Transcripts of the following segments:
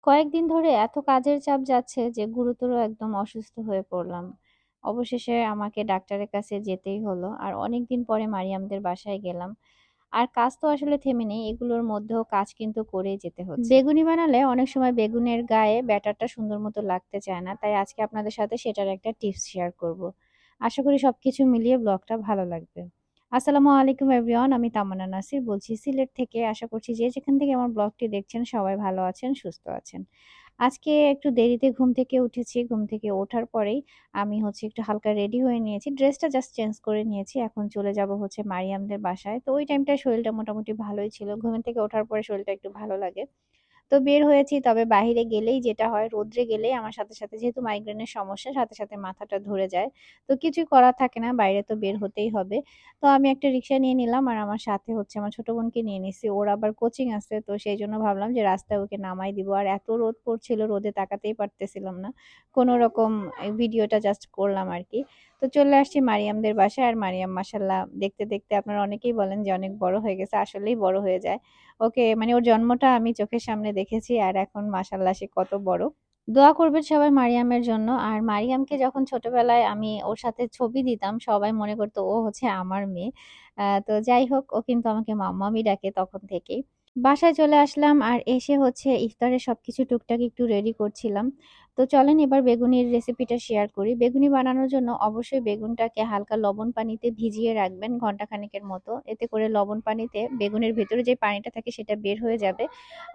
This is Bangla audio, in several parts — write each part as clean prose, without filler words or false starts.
কয়েকদিন ধরে এত কাজের চাপ যাচ্ছে যে গুরুতর একদম অসুস্থ হয়ে পড়লাম। অবশেষে আমাকে ডাক্তারের কাছে যেতেই হলো। আর অনেকদিন পরে মারিয়ামদের বাসায় গেলাম। আর কাজ তো আসলে থেমে নেই, এগুলোর মধ্যেও কাজ কিন্তু করেই যেতে হচ্ছে। বেগুনি বানালে অনেক সময় বেগুনের গায়ে ব্যাটারটা সুন্দর মতো লাগতে চায় না, তাই আজকে আপনাদের সাথে সেটার একটা টিপস শেয়ার করব। আশা করি সবকিছু মিলিয়ে ব্লগটা ভালো লাগবে। আসসালামু আলাইকুম এভরিওয়ান, আমি তামান্না নাসির বলছি সিলেট থেকে। আশা করছি যে যেখান থেকে আমার ব্লগটি দেখছেন সবাই ভালো আছেন, সুস্থ আছেন। আজকে একটু দেরিতে ঘুম থেকে উঠেছি। ঘুম থেকে ওঠার পরেই আমি একটু হালকা রেডি হয়ে নিয়েছি। ড্রেসটা জাস্ট চেঞ্জ করে নিয়েছি। এখন চলে যাব মারিয়ামদের বাসায়। তো ওই টাইমটায় শরীরটা মোটামুটি ভালোই ছিল। ঘুম থেকে ওঠার পরে শরীরটা একটু ভালো লাগে। তো বের হয়েছি। তবে বাহিরে গেলেই যেটা হয়, রোদ্রে গেলেই আমার সাথে, সাথে যেহেতু মাইগ্রেনের সমস্যা, সাথে, সাথে মাথাটা ধরে যায়। তো কিছুই করার থাকে না, বাইরে তো বের হতেই হবে। তো আমি একটা রিক্সা নিয়ে নিলাম আর আমার সাথে আমার ছোট বোনকে নিয়ে নিছি। ওর আবার কোচিং আছে, তো সেইজন্য ভাবলাম যে রাস্তায় ওকে নামাই দিব। আর এত রোদ পড়ছিল, রোদে তাকাতেই পারতেছিলাম না। কোনরকম ভিডিওটা জাস্ট করলাম আরকি। তো চলে আসছি মারিয়ামদের বাসায়। আর মারিয়াম মাশাআল্লাহ দেখতে, দেখতে আপনারা অনেকেই বলেন যে অনেক বড় হয়ে গেছে। আসলেই বড় হয়ে যায়। ওকে ওর জন্মটা আমি চোখের সামনে দেখেছি আর এখন মাশাআল্লাহ সে কত বড়। দোয়া করবেন সবাই মারিয়ামের জন্য। আর মারিয়ামকে যখন ছোটবেলায় আমি ওর সাথে ছবি দিতাম, সবাই মনে করতো ও আমার মেয়ে। তো যাই হোক, ও কিন্তু আমাকে মাম্মামি ডাকে তখন থেকেই। বাসায় চলে আসলাম আর এসে ইফতারের সবকিছু টুকটাক একটু রেডি করছিলাম। তো চলেন এবার বেগুনির রেসিপিটা শেয়ার করি। বেগুনি বানানোর জন্য অবশ্যই বেগুনটাকে হালকা লবণ পানিতে ভিজিয়ে রাখবেন ঘন্টাখানেকের মতো। এতে করে লবণ পানিতে বেগুনের ভেতরে যে পানিটা থাকে সেটা বের হয়ে যাবে।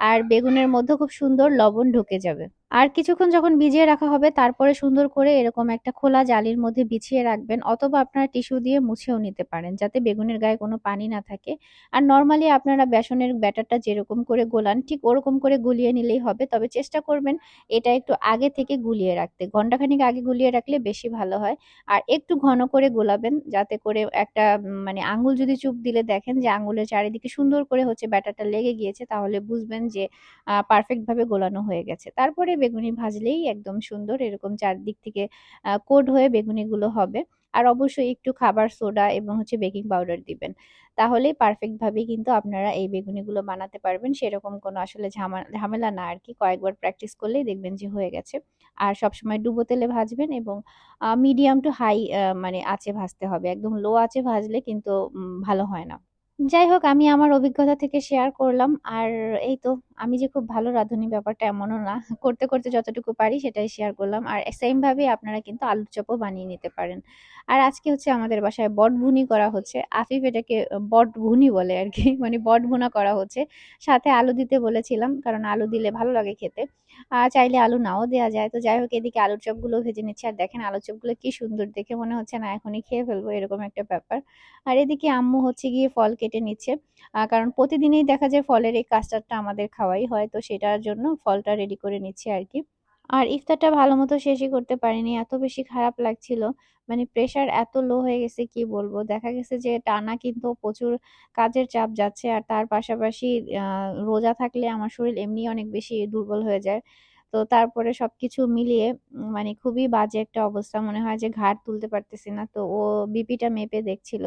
আর বেগুনের মধ্যে খুব সুন্দর লবণ ঢুকে যাবে। আর কিছুক্ষণ যখন ভিজিয়ে রাখা হবে তারপরে সুন্দর করে এরকম একটা খোলা জালির মধ্যে বিছিয়ে রাখবেন, অথবা আপনারা টিস্যু দিয়ে মুছেও নিতে পারেন যাতে বেগুনের গায়ে কোনো পানি না থাকে। আর নরমালি আপনারা বেসনের ব্যাটারটা যেরকম করে গোলান ঠিক ওরকম করে গুলিয়ে নিলেই হবে। তবে চেষ্টা করবেন এটা একটু আগে থেকে গুলিয়ে রাখতে। ঘন্টাখানেক আগে গুলিয়ে রাখলে বেশি ভালো হয়। আর একটু ঘন করে গোলাবেন যাতে করে একটা আঙুল যদি চুপ দিলে দেখেন যে আঙুলের চারিদিকে সুন্দর করে ব্যাটারটা লেগে গিয়েছে, তাহলে বুঝবেন যে পারফেক্ট ভাবে গোলানো হয়ে গেছে। তারপরে বেগুনি ভাজলেই একদম সুন্দর এরকম চারদিক থেকে কোট হয়ে বেগুনিগুলো হবে। আর অবশ্যই একটু খাবার সোডা এবং বেকিং পাউডার দিবেন। তাহলেই পারফেক্ট ভাবে কিন্তু আপনারা এই বেগুনিগুলো বানাতে পারবেন। সেরকম কোনো আসলে ঝামেলা না আরকি। কয়েকবার প্র্যাকটিস করলেই দেখবেন যে হয়ে গেছে। আর সবসময় ডুবো তেলে ভাজবেন এবং মিডিয়াম টু হাই আঁচে ভাজতে হবে। একদম লো আঁচে ভাজলে কিন্তু ভালো হয় না। যাই হোক, আমি আমার অভিজ্ঞতা থেকে শেয়ার করলাম। আর এই তো, আমি যে খুব ভালো রাঁধুনি ব্যাপারটা এমনও না। করতে, করতে যতটুকু পারি সেটাই শেয়ার করলাম। আর সেম ভাবে আপনারা কিন্তু আলুর চপও বানিয়ে নিতে পারেন। আর আজকে আমাদের বাসায় বটভুনি করা হচ্ছে। আফিফ এটাকে বটভুনি বলে আরকি। বট ভুনা করা হচ্ছে। সাথে আলু দিতে বলেছিলাম, কারণ আলু দিলে ভালো লাগে খেতে। চাইলে আলু নাও দেয়া যায়। তো যাই হোক, এদিকে আলুর চপগুলো ভেজে নিচ্ছি। আর দেখেন আলুর চপগুলো কি সুন্দর, দেখে মনে হচ্ছে না এখনই খেয়ে ফেলবো, এরকম একটা ব্যাপার। আর এদিকে আম্মু গিয়ে ফল কেটে নিচ্ছে। কারণ প্রতিদিনই দেখা যায় ফলের এই কাস্টার্ডটা আমাদের খাওয়াই হয়। তো সেটার জন্য ফলটা রেডি করে নিচ্ছি আরকি। আর ইফতারটা ভালোমতো শেষই করতে পারিনি। এত বেশি খারাপ লাগছিল। প্রেশার এত লো হয়ে গেছে কি বলবো। দেখা গেছে যে টানা কিন্তু প্রচুর কাজের চাপ যাচ্ছে। আর তার পাশাপাশি আ রোজা থাকলে আমার শরীর এমনিই অনেক বেশি দুর্বল হয়ে যায়। তো তারপরে সবকিছু মিলিয়ে খুবই বাজে একটা অবস্থা। মনে হয় যে ঘাড় তুলতে পারতেছি না। তো ও বিপিটা মেপে দেখছিল।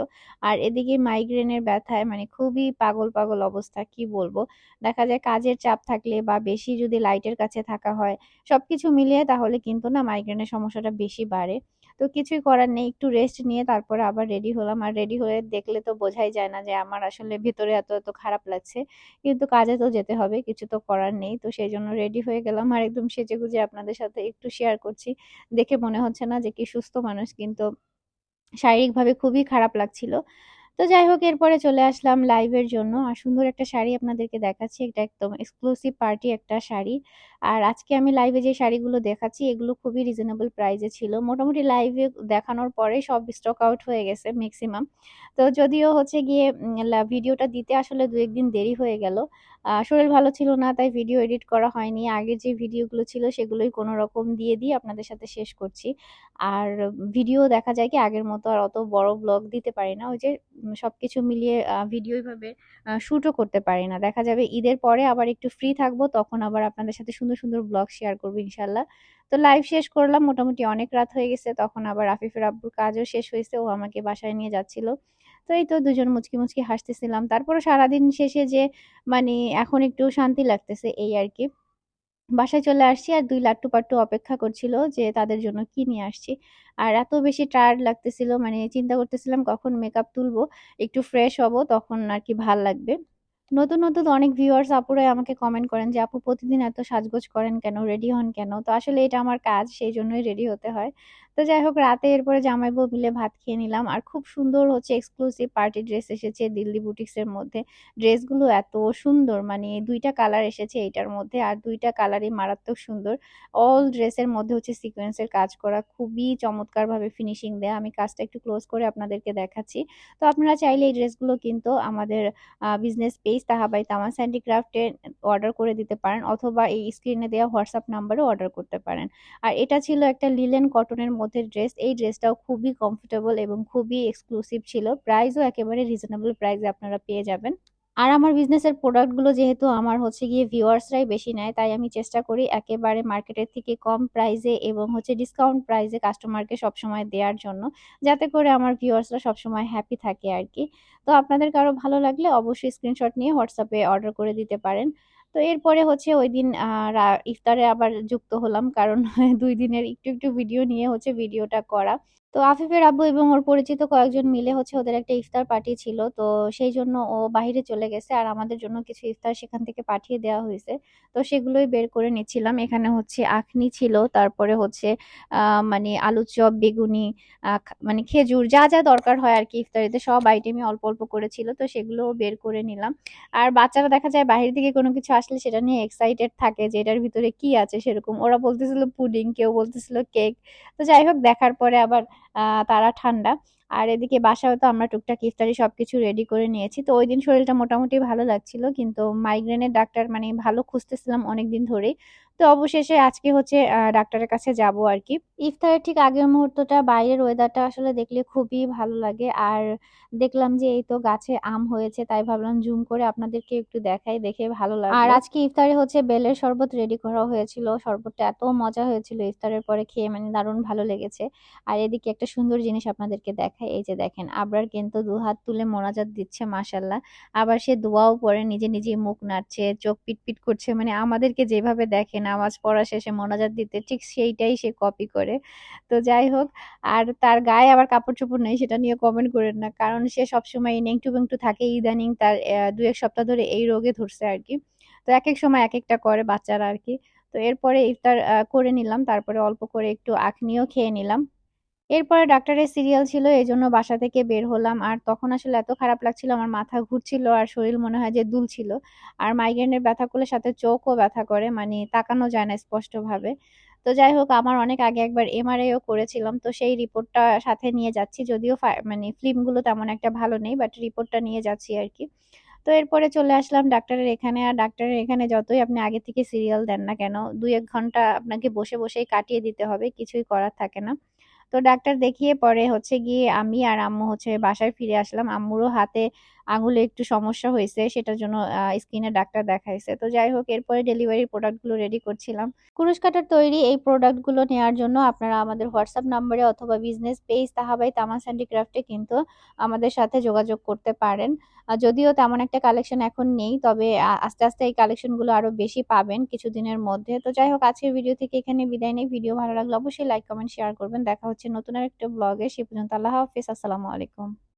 আর এদিকে মাইগ্রেনের ব্যথায় খুবই পাগল, পাগল অবস্থা, কি বলবো। দেখা যায় কাজের চাপ থাকলে বা বেশি যদি লাইটের কাছে থাকা হয়, সবকিছু মিলিয়ে তাহলে কিন্তু না মাইগ্রেনের সমস্যাটা বেশি বাড়ে। তো কিছুই করার নেই। একটু রেস্ট নিয়ে তারপরে আবার রেডি হলাম। আর রেডি হয়ে দেখলে তো বোঝাই যায় না যে আমার আসলে ভিতরে এত, এত খারাপ লাগছে। কিন্তু কাজে তো যেতে হবে। কিছু তো করার নেই। তো সেজন্য রেডি হয়ে গেলাম আর একদম সেজেগুজে আপনাদের সাথে একটু শেয়ার করছি। দেখে মনে হচ্ছে না যে কি সুস্থ মানুষ, কিন্তু শারীরিকভাবে খুবই খারাপ লাগছিল। তো যাই হোক, এরপরে চলে আসলাম লাইভের জন্য। আর সুন্দর একটা শাড়ি আপনাদেরকে দেখাচ্ছি। এটা একদম এক্সক্লুসিভ পার্টি একটা শাড়ি। আর আজকে আমি লাইভে যে শাড়িগুলো দেখাচ্ছি এগুলো খুবই রিজনেবল প্রাইসে ছিল। মোটামুটি লাইভে দেখানোর পরে সব স্টক আউট হয়ে গেছে মেক্সিমাম। তো যদিও গিয়ে ভিডিওটা দিতে আসলে ২-১ দিন দেরি হয়ে গেল। শরীর ভালো ছিল না, তাই ভিডিও এডিট করা হয়নি। আগের যে ভিডিওগুলো ছিল সেগুলোই কোনরকম দিয়ে আপনাদের সাথে শেষ করছি। আর ভিডিও দেখা যায় কি আগের মতো আর অত বড় ব্লগ দিতে পারি না। ওই যে সবকিছু মিলিয়ে ভিডিও এভাবে শুটও করতে পারি না। দেখা যাবে ঈদের পরে আবার একটু ফ্রি থাকবো, তখন আবার আপনাদের সাথে সুন্দর, সুন্দর ব্লগ শেয়ার করব ইনশাআল্লাহ। তো লাইভ শেষ করলাম, মোটামুটি অনেক রাত হয়ে গেছে। তখন আবার আফিফের আব্বুর কাজও শেষ হইছে। ও আমাকে বাসায় নিয়ে যাচ্ছিল। তো এই তো দুজন মুচকি, মুচকি হাসতেছিলাম। তারপরে সারাদিন শেষে যে মানে এখন একটু শান্তি লাগতেছে এই আরকি। বাসায় চলে আসছি আর ২ লাট্টু পাট্টু অপেক্ষা করছিল যে তাদের জন্য কি নিয়ে আসছি। আর এত বেশি টায়ার্ড লাগতেছিল, মানে চিন্তা করতেছিলাম কখন মেকআপ তুলবো, একটু ফ্রেশ হবো তখন আরকি ভাল লাগবে। নতুন অনেক ভিউয়ার্স আপুরাই আমাকে কমেন্ট করেন যে, "আপু প্রতিদিন এত সাজগোজ করেন কেন? রেডি হন কেন?" তো আসলে এটা আমার কাজ, সেইজন্যই রেডি হতে হয়। তো যাই হোক, রাতে এরপরে জামাই বউ মিলে ভাত খেয়ে নিলাম। আর খুব সুন্দর হচ্ছে এক্সক্লুসিভ পার্টি ড্রেস এসেছে দিল্লি বুটিকস এর মধ্যে। ড্রেসগুলো এত সুন্দর, মানে ২ টা কালার এসেছে এইটার মধ্যে, আর ২ টা কালারই মারাত্মক সুন্দর। অল ড্রেসের মধ্যে হচ্ছে সিকোয়েন্সের কাজ করা, খুবই চমৎকারভাবে ফিনিশিং দেয়া। আমি কাজটা একটু ক্লোজ করে আপনাদেরকে দেখাচ্ছি। তো আপনারা চাইলে এই ড্রেসগুলো কিন্তু আমাদের বিজনেস পেজ তাহা বাই তামান্না হ্যান্ডিক্রাফটে অর্ডার করে দিতে পারেন, অথবা এই স্ক্রিনে দেওয়া হোয়াটসঅ্যাপ নাম্বারেও অর্ডার করতে পারেন। আর এটা ছিল একটা লিলেন কটনের মধ্যে ড্রেস। এই ড্রেসটাও খুবই কমফোর্টেবল এবং খুবই এক্সক্লুসিভ ছিল। প্রাইসও একেবারে রিজনেবল প্রাইসে আপনারা পেয়ে যাবেন। আর আমার বিজনেসের প্রোডাক্ট গুলো যেহেতু আমার হচ্ছে গিয়ে ভিউয়ার্সরাই বেশি নেয়, তাই আমি চেষ্টা করি একেবারে মার্কেটের থেকে কম প্রাইসে এবং হচ্ছে ডিসকাউন্ট প্রাইসে কাস্টমারকে সবসময় দেওয়ার জন্য, যাতে করে আমার ভিউয়ার্সরা সবসময় হ্যাপি থাকে আরকি। তো আপনাদের কারো ভালো লাগলে অবশ্যই স্ক্রিনশট নিয়ে হোয়াটসঅ্যাপে অর্ডার করে দিতে পারেন। তো এরপরে হচ্ছে ঐদিন ইফতারে আবার যুক্ত হলাম, কারণ ২ দিনের একটু ভিডিও নিয়ে হচ্ছে ভিডিওটা করা। তো আফিফের আব্বু এবং ওর পরিচিত কয়েকজন মিলে হচ্ছে ওদের একটা ইফতার পার্টি ছিল। তো সেইজন্য ও বাহিরে চলে গেছে। আর আমাদের জন্য কিছু ইফতার সেখান থেকে পাঠিয়ে দেওয়া হইছে। তো সেগুলোই বের করে নিচ্ছিলাম। এখানে হচ্ছে আখনি ছিল, তারপরে হচ্ছে মানে আলুর চপ, বেগুনি, মানে খেজুর, যা দরকার হয় আরকি ইফতারিতে সব আইটেমই অল্প করে ছিল। তো সেগুলোও বের করে নিলাম। আর বাচ্চারা দেখা যায় বাহির থেকে কোনো কিছু আসলে সেটা নিয়ে এক্সাইটেড থাকে যে এটার ভিতরে কি আছে সেরকম। ওরা বলতেছিল পুডিং, কেউ বলতেছিল কেক। তো যাই হোক, দেখার পরে আবার তারা ঠান্ডা। আর এদিকে বাসায়ও তো আমরা টুকটাক ইফতারি সবকিছু রেডি করে নিয়েছি। তো ঐদিন শরীরটা মোটামুটি ভালো লাগছিল। কিন্তু মাইগ্রেনের ডাক্তার মানে ভালো খুঁজতেছিলাম অনেকদিন ধরেই। তো অবশেষে আজকে হচ্ছে ডাক্তারের কাছে যাবো আরকি। ইফতারের ঠিক আগের মুহূর্তটা বাইরের ওয়েদারটা আসলে দেখলে খুবই ভালো লাগে। আর দেখলাম যে এই তো গাছে আম হয়েছে, তাই ভাবলাম জুম করে আপনাদেরকে একটু দেখাই, দেখে ভালো লাগলো। আর আজকে ইফতারে হচ্ছে বেলের শরবত রেডি করা হয়েছিল। শরবতটা এত মজা হয়েছিল ইফতারের পরে খেয়ে, মানে দারুণ ভালো লেগেছে। আর এদিকে একটা সুন্দর জিনিস আপনাদেরকে দেখাই। এই যে দেখেন, আবরার কিন্তু ২ হাত তুলে মোনাজাত দিচ্ছে মাশাআল্লাহ। আবার সে দোয়াও পড়ে, নিজেই মুখ নাড়ছে, চোখ পিটপিট করছে। মানে আমাদেরকে যেভাবে দেখে নামাজ পড়া শেষে মোনাজাত দিতে, ঠিক সেইটাই সে কপি করে। তো যাই হোক, আর তার গায়ে আবার কাপড়-চোপড় নেই সেটা নিয়ে কমেন্ট কইরেন না। কারণ সে সবসময় নেংটু-বেংটু থাকে। ইদানিং তার ২-১ সপ্তাহ ধরে এই রোগে ধরছে আরকি। তো একেক সময় একেকটা করে বাচ্চারা আরকি। তো এরপরে ইফতার করে নিলাম। তারপরে অল্প করে একটু আখনিও খেয়ে নিলাম। এরপরে ডাক্তারের সিরিয়াল ছিল, এজন্য বাসা থেকে বের হলাম। আর তখন আসলে এত খারাপ লাগছিল, আমার মাথা ঘুরছিল আর শরীর মনে হয় যে দুলছিল। আর মাইগ্রেনের ব্যথা করলে সাথে চোখও ব্যথা করে, মানে তাকানো যায় না স্পষ্টভাবে। তো যাই হোক, আমার অনেক আগে একবার এমআরআই ও করেছিলাম। তো সেই রিপোর্টটা সাথে নিয়ে যাচ্ছি। যদিও মানে ফিল্মগুলো তেমন একটা ভালো নেই, বাট রিপোর্টটা নিয়ে যাচ্ছি আরকি। তো এরপরে চলে আসলাম ডাক্তারের এখানে। আর ডাক্তারের এখানে যতই আপনি আগে থেকে সিরিয়াল দেন না কেন, ২-১ ঘন্টা আপনাকে বসেই কাটিয়ে দিতে হবে। কিছুই করার থাকে না। তো ডাক্তার দেখিয়ে পরে হচ্ছে গিয়ে আমি আর আম্মু হচ্ছে বাসায় ফিরে আসলাম। আম্মুরও হাতে আঙুলে একটু সমস্যা হইছে। সেটার জন্য স্কিনের ডাক্তার দেখাইছে। তো যাই হোক, এরপরে ডেলিভারির প্রোডাক্ট গুলো রেডি করছিলাম। কুরুশ কাটার তৈরি এই প্রোডাক্ট গুলো নেয়ার জন্য আপনারা আমাদের হোয়াটসঅ্যাপ নাম্বারে অথবা বিজনেস পেজ তাহা বাই তামান্না হ্যান্ডিক্রাফটে কিন্তু আমাদের সাথে যোগাযোগ করতে পারেন। যদিও তেমন একটা কালেকশন এখন নেই, তবে আস্তে এই কালেকশন গুলো আরো বেশি পাবেন কিছুদিনের মধ্যে। তো যাই হোক, আজকের ভিডিও থেকে এখানে বিদায় নেই। ভিডিও ভালো লাগলে অবশ্যই লাইক, কমেন্ট, শেয়ার করবেন। দেখা হচ্ছে নতুন আরেকটা ব্লগে। সে পর্যন্ত আল্লাহ হাফেজ। আসসালামু আলাইকুম।